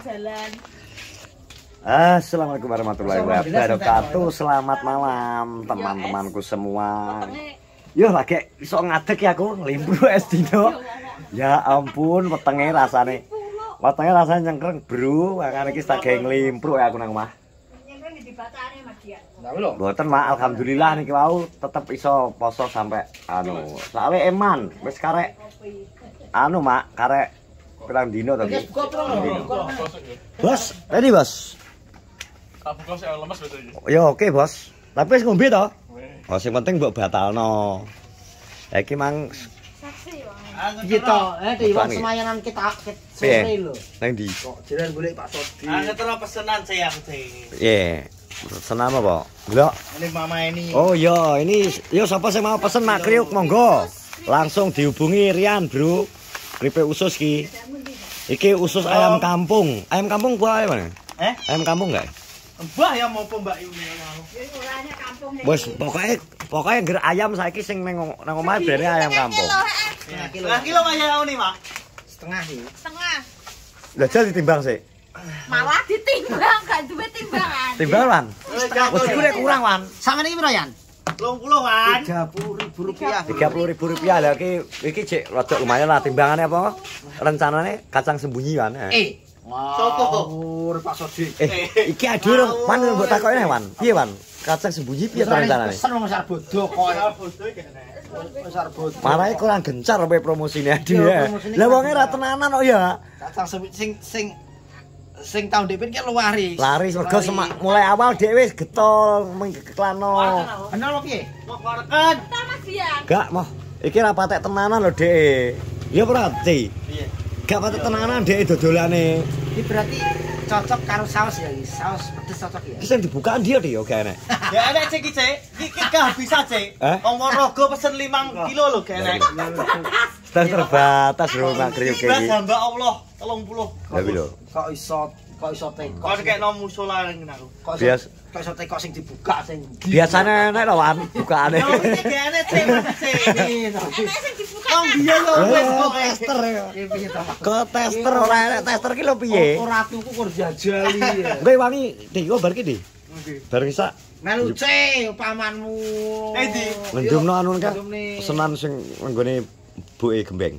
jalan. Assalamualaikum warahmatullahi wabarakatuh. Selamat malam teman-temanku semua. Yo lagi iso ngadeg ya aku limbru es dino. Ya ampun wetenge rasane. Wetenge rasane nyengkreng, Bro. Makane iki tak gawe nglimpruk ya aku nang omah. Nyengkreng dibacane Mas Dia. Mboten Mak, alhamdulillah niki wau tetep iso poso sampai soalnya eman wis karek Mak, karek pirang dino to iki. Bos, ready Bos? Tak buka sih lemes betul iki. Ya oke Bos. Tapi wis ngombe to? Oh sing penting mbok batalno. Ya iki mang Saksi wae. Gitu, di wong semayanan kita sore lho. nang ndi? Kok jalan golek Pak Sodi. Ngetero pesenan sayang sih. Iya. Senam apa? Lho. Ini Mama ini. Oh iya, ini yo sapa sing mau pesen Mak Kriuk monggo. Langsung dihubungi Rian, Bro. Kripe usus ki. Iki usus ayam kampung. Ayam kampung buah mana? Ayam kampung enggak? Mbah ya mau Mbak ini. Wis orane kampung nek. Wes pokoknya ngger ayam saiki sing nang omah bene ayam kampung. Setengah kilo kaya ini, Mak. Setengah sih. Setengah. Lah jal ditimbang sih. Malah ditimbang, gak duwe timbangan. Timbang Wan. Wes iku nek kurang Wan. Sampeyan iki piro, Yan? 20-an. Rp30.000. Rp30.000 lah iki cek rada lumayan lah timbangane apa? Rencanane kacang sembunyi Wan. Sopo? Pak Sodi. Iki aduh Wan mbok takoki Wan. Piye Wan? Kacang sembunyi piye to rencanane? Pesen wong sak bodoh kok. Sak bodoh. Marahe kurang gencar apa promosine aduh ya. Lah wonge ra tenanan kok ya. Kacang sing tahun depan ki luari. Laris mergo semak mulai awal dhewe wis getol mengkeklano. Bener apa piye? Mau koreken. Ta Mas Dia. Gak moh. Iki ra patek tenanan lho Dek. Ya berarti. Iya. Gak patek tenanan Dek dodolane. Ini berarti cocok karo saus ya, saus pedes cocok ya. Iki sing dibukaan dia Dek ya gak enek. Ya enek cek iki, Cek. Iki kehabisan, Cek. Wong Rogo pesen 5 kilo lho gak enek. Stok terbatas lho Mak Kriuk iki. Bas hamba Allah 30. Lah lho. Kok iso teko. Kok kekno musola ning aku. Kok Bias. Kok iso teko sing dibuka sing. Biasane enek lho Wan bukaane. Ya wis gak enek, Cek. Enek sing dibuka. Wong biyen lho wis kok Tester ya. Piye to? Kok tester ora enek tester ki lho piye? Ora tuku kur jajali ya. Kowe wangi Dik kok bar ki Dik. Bar isak Melu C pamanmu. Endi? ngendumno anu kan pesenan sing nggone buke gembeng.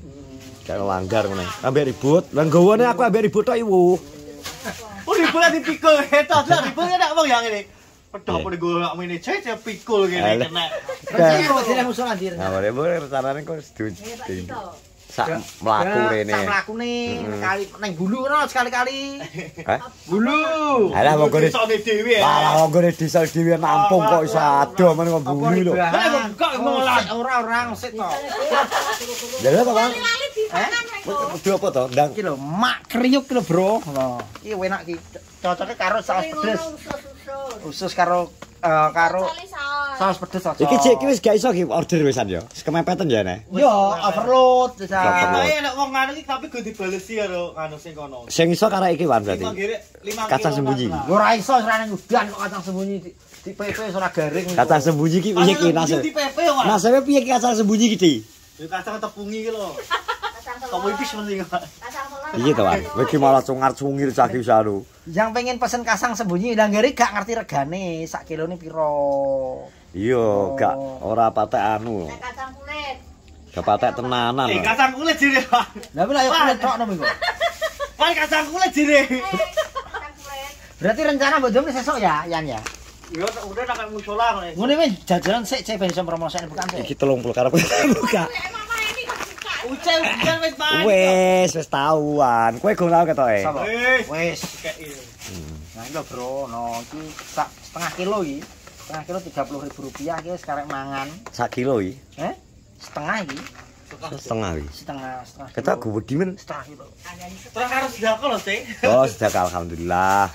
Kayak langgar ngene. Ambek ribut. Lah nggawane aku ambek ribut tok iwu. Oh ribut dipikul heto, ribut nek wong yang ngene. Pedho apa digolak ngene cece pikul ngene kena. Berarti kok dene musuh anjir. Nah, boleh rencanane kok setuju. Sak mlaku rene. Sak mlakune kali nang Bulu ngono sekali-kali. Hah? Bulu. Alah wong gone Sone dhewe ya. Alah wong gone desa dhewe nampung kok iso ado men kok bumi lho. Buka ngolah. Ora sik to. Lha apa Bang? Lali dipangan kok. Kudu apa to? Ndang. Iki lho Mak Kriuk lho, Bro. Lho, iki enak iki. Cocoknya karo saus pedes. Usus karo saus pedes cocok. Iki cek iki wis gak iso ki order wisan ya. Wis kemepeten ya nek. Yo, overload bisa. Kae nek wong ngono iki tapi go dibalesi karo anu sing kono. Sing iso karek iki Wan berarti. 5 Kacang sembunyi. Ora iso serane udan kok kacang sembunyi di PP ora garing. Kacang sembunyi ki piye ki nasib? Di PP kok. Nasibnya piye ki kacang sembunyi ki, Di? Ya kacang tepungi ki lho. Kamu ipis mending. Iya to, Wan. Kowe ki malah cungar-cungir cah ki sanu. Yang pengen pesen kacang sembunyi langgari gak ngerti regane sak kilone piro. Iya, gak ora patek anu. Kacang kulit. Gak patek tenanan. Kacang kulit jere. Lah lha yo kulit tok nopo iku. Pak kacang kulit jere. Kacang kulit. Berarti rencana mbok jom sesuk ya, Yan ya. Yo udah nak musola ngene. Ngene wis jajalan sik cek ben iso promosine bukan sik. Iki 30 karo buka. Mama ini kok buka. Ucel ujian wis Pak. Wis tauan. Kowe go tau ketoke. Wis. Nah iki lho Bro, no iki sak setengah kilo iki. Setengah kilo Rp30.000 iki wis karek mangan. Sak kilo iki. Setengah iki. Setengah iki. Setengah. Ketok gede men. Setengah kilo. Terus karo sedekah lho, Cek. Oh, sedekah alhamdulillah.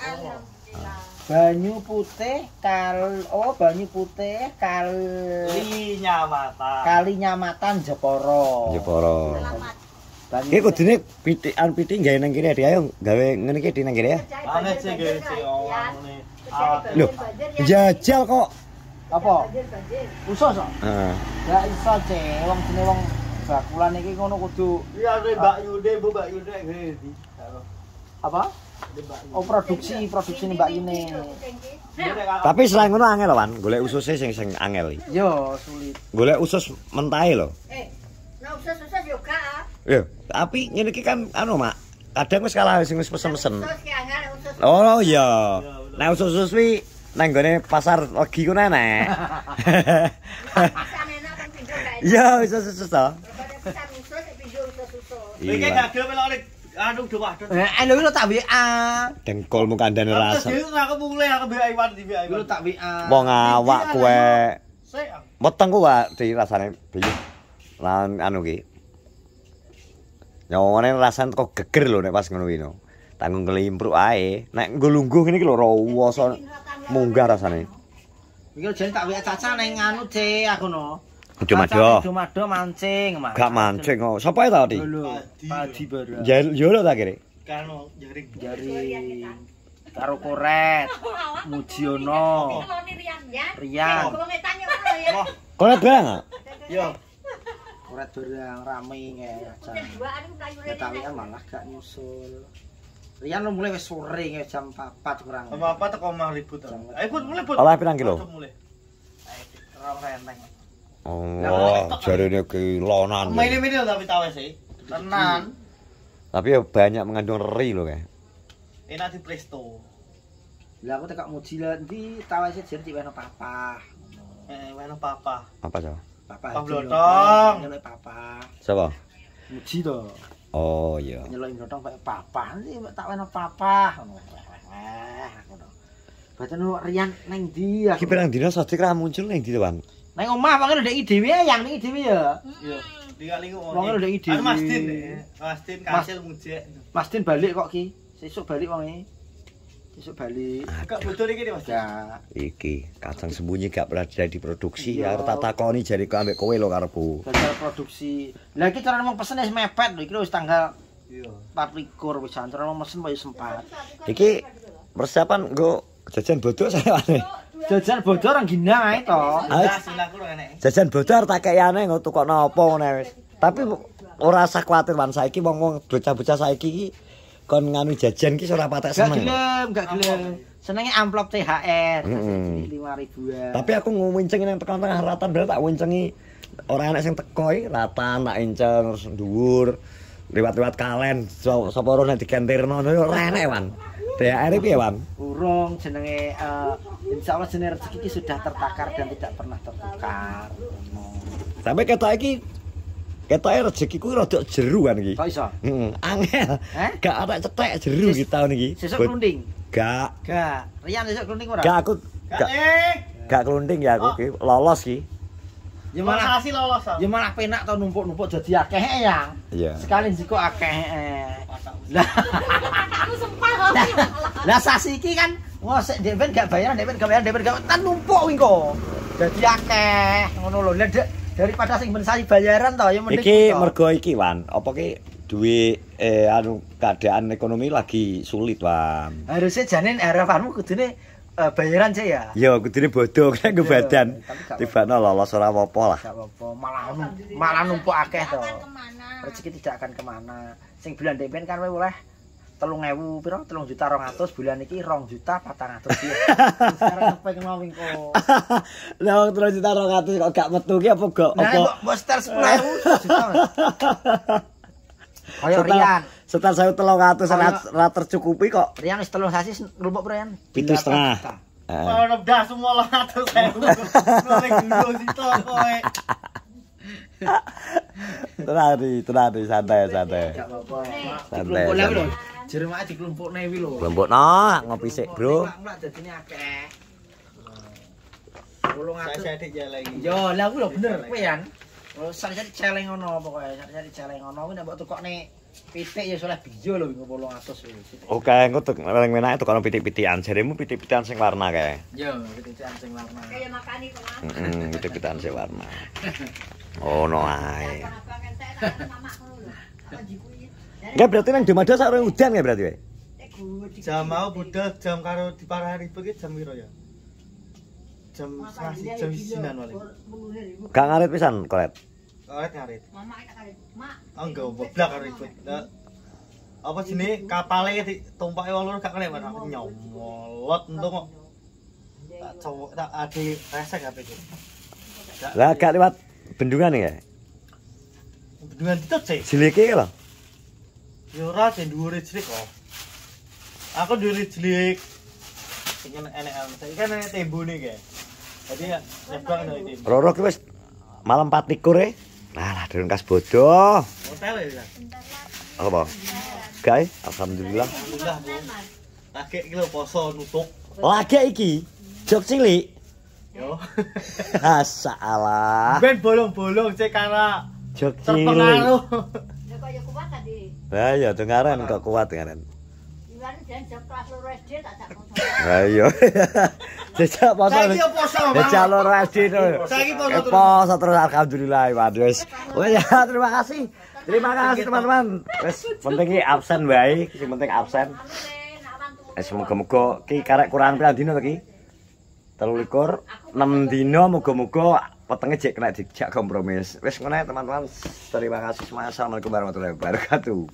Banyu putih banyu putih Kali Nyamatan Jepara. Jepara. Selamat. Iki kudune pitik gawe nang kene ayo gawe ngene iki di nang kene ya. Banget sih guys, ngene. Lho, jajal kok. Apa? Usus kok? Heeh. Gak iso, Cek. Wong jenenge wong bakulan iki ngono kudu Iya, Mbak Yude, Bu Mbak Yude ngene. apa? Oh produksi nih Mbak ini. Tapi selain ngono angel lho, Wan. Golek ususe sing angel iki. Yo sulit. Golek usus mentahe lho. Nah usus-usus yo gak. Yo, tapi ngene iki kan anu, Mak. Kadang wis kalah sing wis pesen-pesen. Usus ki angel usus. Oh iya. Nah usus-usus wi nang gone pasar legi ku nenek. Pasane nang pinggir gak. Iya, usus-usus to. Pasar usus pinggir usus-usus. Iki gak gelem melok anu doa. Lho tak WA. Dengkolmu kandhane rasa. Aku mulai aku BA Iwan di BA Lho Iwan. tak WA. Wong awak kowe Sik. weteng ku Pak, di rasane biyu. Lan anu ki. Nyawone rasane kok geger lho nek pas ngono kuwi no. Tanggung kelimpruk ae. Nek nggo lungguh ngene iki lho rawoso munggah rasane. Iki jane tak WA Caca nang anu Ce aku no. Dumado. Dumado mancing, Mas. Gak mancing kok. Sapa ta, Di? Lho, Padi Bara. Yo lho ta kene. Kano jaring. Jari karo Koret, Mujiono, Rian. Wah, Kolet barang gak? yo. Koret barang rame nge. Betawian malah gak nyusul. Rian lu mulai wis sore nge jam 4 kurang. Sama apa teko omah ribut. Ayo Put mulai Put. Olah pirang kilo? Mulai. Rong renteng. Oh, jarene kilonan. Main-main tapi tahu sih. Tenan. Tapi ya banyak mengandung ri lho kae. Enak di Presto. Lah aku tekak muji lah ndi tawase jen cik weno papa. Mana papa? Apa coba? Papa. Blotong. Nyeluk papa. Siapa? Muji to. Oh iya. Nyeluk blotong kaya papa. Ndi tak weno papa. Aku to. Baten lu Rian nang ndi Iki pirang dina Sodik ra muncul ning ndi to, Bang? nang omah panggil ndek dhewe yang ndek dhewe ya. Iya. Tiga lingkup. Wong ndek ide. Mastin. Mastin kasil mujek. Mastin balik kok ki. Sesuk balik wonge. Sesuk balik. Kak bocor iki Mas. Ya. Iki kacang sembunyi gak pernah jadi produksi. Arep tak takoni jariku ambek kowe lho karepku. Gagal produksi. Lah iki cara ngomong pesen wis mepet lho iki wis tanggal Iya. 24 wis cara ngomong pesen wis sempat. Iki persiapan nggo jajan bodho sawane. Jajan bodho orang ginang ae to. Silaku lho enek. Jajan bodho arep tak keyane nggo tukokno apa ngene wis. Tapi ora usah kuwatir wan saiki wong-wong bocah-bocah saiki iki kon nganu jajan ki ora patek seneng. Gak gelem. Senenge amplop THR. Heeh. 5.000-an. Tapi aku ngowinceng nang tekan tengah ratan berarti tak wincengi ora enak sing teko iki ratan tak inceng terus dhuwur liwat-liwat kalen sapa ora nek digentirno ora enak wan. THR piye wan? Urung jenenge insyaallah jenenge rezeki iki sudah tertakar dan tidak pernah tertukar. Sampai ketok iki ketoke rezekiku rada jeru kan iki. Kok iso? Heeh, angel. Gak ada cetek jeru iki tahun iki. Sesuk klunding. Gak. Gak. Rian sesuk klunding ora? Gak aku gak klunding ya aku ki lolos ki. Ya malah Masih lolos. ya malah penak to numpuk-numpuk dadi akeh ya. Iya. Sekali jiko akeh. Lah Aku sempal. lah sasi iki kan wes ndek ben gak bayar, ndek ben gak bayar, ndek ben gak tan numpuk kuwi kok. Dadi akeh ngono lho. Lah daripada sing ben sasi bayaran to ya mending. Iki mergo iki wan, apa ki duwe anu keadaan ekonomi lagi sulit wan. Harusnya janin harapanmu kudune bayaran sih ya. Ya kudune bodoh kan nggo badan. Tibane lolos ora apa-apa lah. Gak apa-apa, malah numpuk akeh to. Rezeki tidak akan kemana. Sing bulan depan kan oleh 3.000 piro? 3.200.000 bulan iki 2.400.000 ya. Sekarang kepengen mau wingko. Lah 3.200.000 kok gak metu ki apa gak Nah, mbok setel 10.000 juta. Kayak Rian. Setel 1.300 ora tercukupi kok. Rian wis 3 sasi nglumpuk Rian. 7,5. Ono dah semua lah atus saya. Nek dulu situ kowe. Tenang, santai. Gak apa-apa. Santai. Dikelumpuk lho. Jeremake dikelumpukne wi lho. Kelompokno ngopi sik, Bro. Mulak dadine akeh. Saya dik ya lagi. Yo, lah kuwi lho bener kowe yan. Sakjane celeng ngono pokoke, sakjane celeng ngono kuwi nek mbok tukokne pitik ya soleh bijo lho 800 wis. Oke, engko tuk paling menake tukokno pitik-pitikan. Jaremu pitik-pitikan sing warna kae. Yo, pitikan sing warna. Kayak makani kok. Heeh, pitik-pitikan sing warna. Ono ae. Enggak berarti nang Dumado sak ora udan ya berarti wae. Jam mau budal jam karo diparahi iki jam piro ya? Jam 1 jam 1 wale. Gak ngarit pisan, Kolet. Koret ngarit. Mama tak kali. Mak. Enggak goblok karo ribut. apa jenenge kapale ditumpaki wong loro gak kena Mas. Aku nyolot entuk kok. Tak cowok tak ade resek HP iki. Lah gak lewat bendungan ya? Bendungan ditut sih. Jilike lho. Ya ora sing dhuwure jlik kok. Aku dhuwure jlik. Sing enek saiki kan enek tembone kae. Jadi ya nyeblak nek iki. Roro ki wis malam 4 e. Lah durung kas bodoh. Hotel ya. Apa? Gae, alhamdulillah. Alhamdulillah, Bu. Lagi iki lho poso nutuk. Lagi iki jok cilik. Yo. Salah. Ben bolong-bolong cek karena Jok cilik. terpengaruh. Ya kok ya kuat tadi. Lah ya dengaran kok kuat dengaran. Iwan jan jam kelas 2 SD tak jak motor. Lah iya. Jejak poso. Saiki yo poso, Mas. Jejak loro SD to. Saiki poso terus. Poso terus alhamdulillah waduh. Oh ya terima kasih. Terima kasih teman-teman. Wes penting iki absen wae, sing penting absen. Semoga-moga ki karek kurang pirang dino to ki? 23 6 dino muga-muga wetenge jek kena dijak kompromis. Wis ngene teman-teman. Terima kasih semuanya. Assalamualaikum warahmatullahi wabarakatuh.